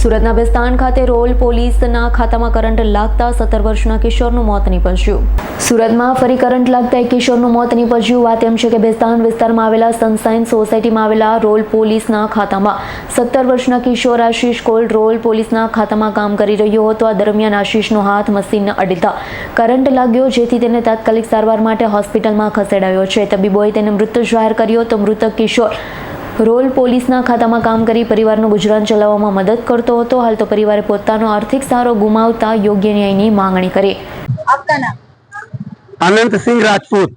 સુરતના બેસ્તાન ખાતે રોલ પોલીસના ખાતામાં કરંટ લાગતા 17 વર્ષના કિશોરનું મોત નીપજ્યું। સુરતમાં ફરી કરંટ લાગતા એક કિશોરનું મોત નીપજ્યું। વાત એમ છે કે બેસ્તાન વિસ્તારમાં આવેલા સનસાઇન સોસાયટીમાં આવેલા રોલ પોલીસના ખાતામાં 17 વર્ષના કિશોર આશીષ કોલ રોલ પોલીસના ખાતામાં કામ કરી રહ્યો હતો। આ દરમિયાન આશીષનો હાથ મશીન અડતા કરંટ લાગ્યો, જેથી તેને તાત્કાલિક સારવાર માટે હોસ્પિટલમાં ખસેડાયો છે। તબીબોએ તેને મૃત જાહેર કર્યો તો મૃતક કિશોર રોલ પોલીસના ખાતામાં કામ કરી પરિવારનું ગુજરાન ચલાવવામાં મદદ કરતો હતો। હાલ તો પરિવારે પોતાનો આર્થિક સહારો ગુમાવતા યોગ્ય ન્યાયની માંગણી કરી। आपका नाम? अनंत सिंह राजपूत।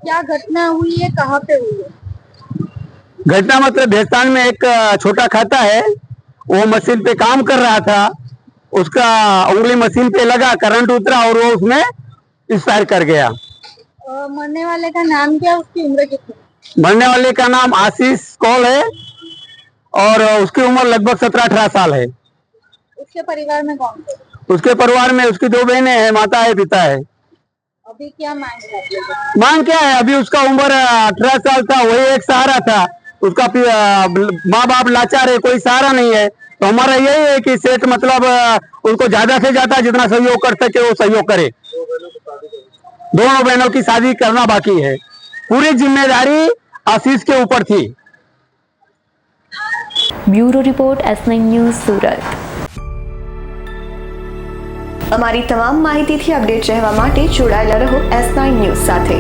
क्या घटना हुई है, कहाँ पे हुई है? घटना मतलब भैंसाण में एक छोटा खाता है, वो मशीन पे काम कर रहा था, उसका उंगली मशीन पे लगा, करंट उतरा और वो उसमें एक्सपायर कर गया। मरने वाले का नाम क्या, उसकी उम्र कितनी? मरने वाले का नाम आशीष कौल है और उसकी उम्र लगभग 17-18 साल है। उसके परिवार में कौन थे? उसके परिवार में उसकी 2 बहनें हैं, माता है, पिता है। अभी क्या मांग करते हैं? मांग क्या है, अभी उसका उम्र 18 साल था, वही एक सहारा था। उसका माँ बाप लाचार है, कोई सहारा नहीं है। तो हमारा यही है कि सेठ मतलब उसको ज्यादा से ज्यादा जितना सहयोग कर सके वो सहयोग करे। दोनों बहनों की शादी करना बाकी है, पूरी जिम्मेदारी आशीष के ऊपर थी। Bureau report S9 news Surat. અમારી તમામ માહિતીથી અપડેટ રહેવા માટે જોડાયેલા રહો S9 ન્યૂઝ સાથે।